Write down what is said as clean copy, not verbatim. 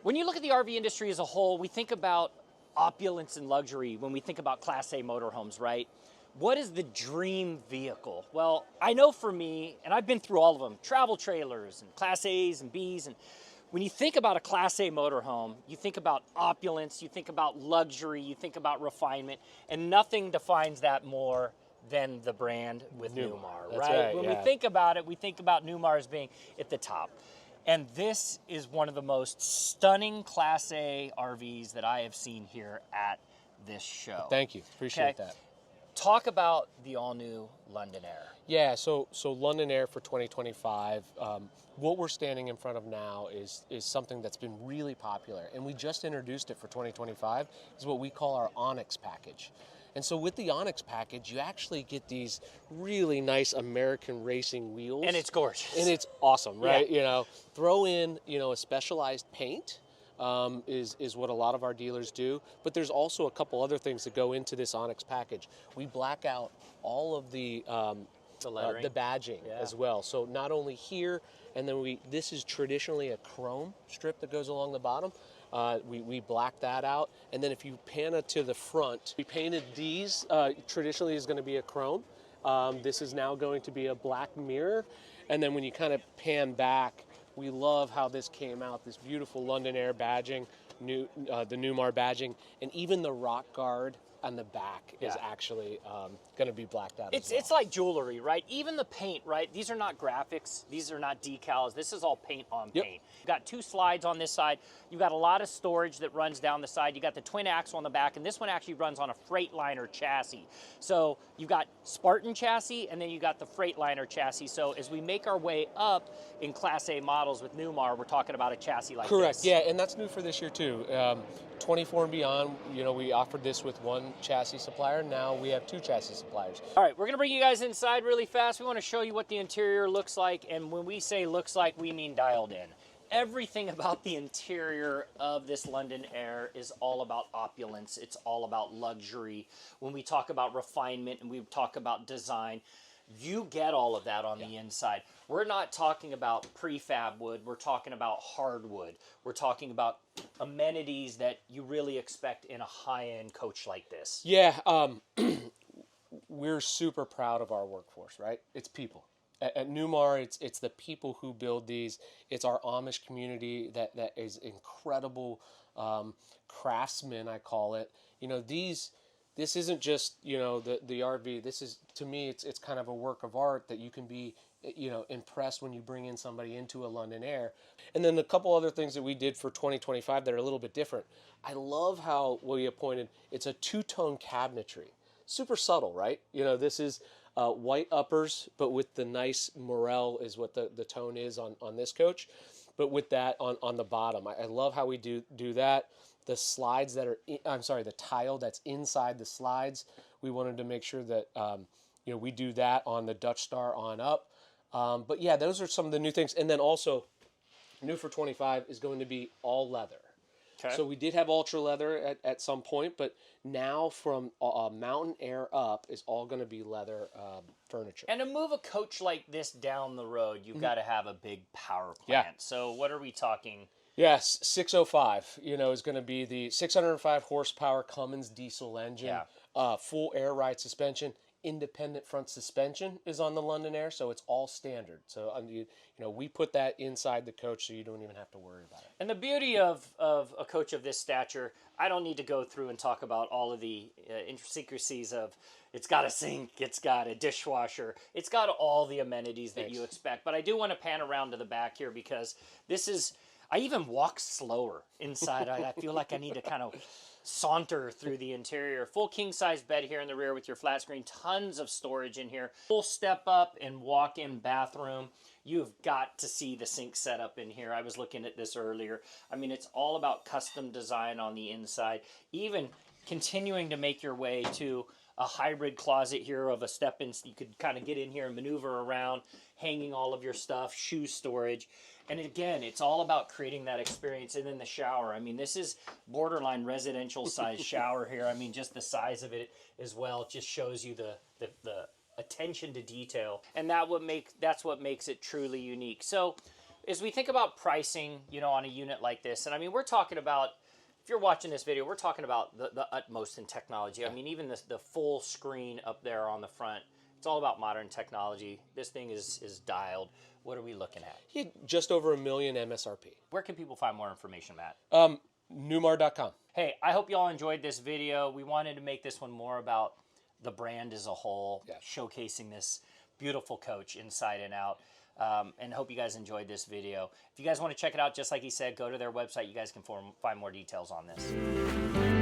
When you look at the RV industry as a whole, we think about opulence and luxury when we think about Class A motorhomes, right? What is the dream vehicle? Well, I know for me, and I've been through all of them, travel trailers and Class A's and B's, and when you think about a Class A motorhome, you think about opulence, you think about luxury, you think about refinement, and nothing defines that more than the brand with Newmar, right? When we think about it, we think about Newmar as being at the top. And this is one of the most stunning Class A RVs that I have seen here at this show. Thank you. Appreciate that. Talk about the all-new London Aire. Yeah, so London Aire for 2025, what we're standing in front of now is something that's been really popular, and we just introduced it for 2025, is what we call our Onyx package. And so with the Onyx package, you actually get these really nice American racing wheels. And it's gorgeous. And it's awesome, right? Yeah. You know, throw in, a specialized paint. Is what a lot of our dealers do, but there's also a couple other things that go into this Onyx package. We black out all of the badging as well. So not only here, and then this is traditionally a chrome strip that goes along the bottom. We black that out, and then if you pan it to the front, we painted these. Traditionally is going to be a chrome. This is now going to be a black mirror, and then when you kind of pan back, we love how this came out, this beautiful London Aire badging, the Newmar badging, and even the rock guard on the back is actually going to be blacked out as well. It's like jewelry, right? Even the paint, right? These are not graphics. These are not decals. This is all paint on paint. You've got two slides on this side. You've got a lot of storage that runs down the side. You got the twin axle on the back, and this one actually runs on a Freightliner chassis. So you've got Spartan chassis, and then you got the Freightliner chassis. So as we make our way up in Class A models with Newmar, we're talking about a chassis like this. Correct, yeah, and that's new for this year too. 24 and beyond, we offered this with one chassis supplier. Now we have two chassis suppliers. All right, we're gonna bring you guys inside really fast. We wanna show you what the interior looks like, and when we say looks like, we mean dialed in. Everything about the interior of this London Aire is all about opulence. It's all about luxury. When we talk about refinement and we talk about design, you get all of that on the inside. We're not talking about prefab wood. We're talking about hardwood. We're talking about amenities that you really expect in a high-end coach like this. Yeah, we're super proud of our workforce, right? It's people. At Newmar, it's the people who build these. It's our Amish community that is incredible craftsmen, I call it. This isn't just, the RV. This is, to me, it's kind of a work of art that you can be, impressed when you bring in somebody into a London Aire. And then a couple other things that we did for 2025 that are a little bit different. I love how we appointed, it's a two-tone cabinetry. Super subtle, right? This is white uppers, but with the nice morel is what the tone is on this coach. But with that on the bottom. I love how we do that. The slides that are, the tile that's inside the slides, we wanted to make sure that, we do that on the Dutch Star on up. But yeah, those are some of the new things. And then also, new for 25 is going to be all leather. Okay. So we did have ultra leather at some point, but now from Mountain Aire up is all going to be leather furniture. And to move a coach like this down the road, you've got to have a big power plant. Yeah. So what are we talking? Yes, 605, is going to be the 605 horsepower Cummins diesel engine, full air ride suspension, independent front suspension is on the London Aire, so it's all standard. So, we put that inside the coach so you don't even have to worry about it. And the beauty of a coach of this stature, I don't need to go through and talk about all of the intricacies of it's got a sink, it's got a dishwasher, it's got all the amenities that you expect. But I do want to pan around to the back here because this is... I even walk slower inside. I feel like I need to kind of saunter through the interior. Full king-size bed here in the rear with your flat screen. Tons of storage in here. Full step up and walk-in bathroom. You've got to see the sink setup in here. I was looking at this earlier. I mean, it's all about custom design on the inside. Even continuing to make your way to a hybrid closet here of a step-in. You could kind of get in here and maneuver around, hanging all of your stuff, shoe storage. And again, it's all about creating that experience. And then the shower. I mean, this is borderline residential size shower here. I mean, just the size of it as well just shows you the attention to detail. And that's what makes it truly unique. So as we think about pricing, you know, on a unit like this, and I mean, we're talking about, if you're watching this video, we're talking about the utmost in technology. I mean, even the full screen up there on the front, it's all about modern technology. This thing is dialed. What are we looking at? Yeah, just over $1 million MSRP. Where can people find more information, Matt? Newmar.com. Hey, I hope y'all enjoyed this video. We wanted to make this one more about the brand as a whole, showcasing this beautiful coach inside and out. And hope you guys enjoyed this video. If you guys want to check it out, just like he said, go to their website. You guys can find more details on this.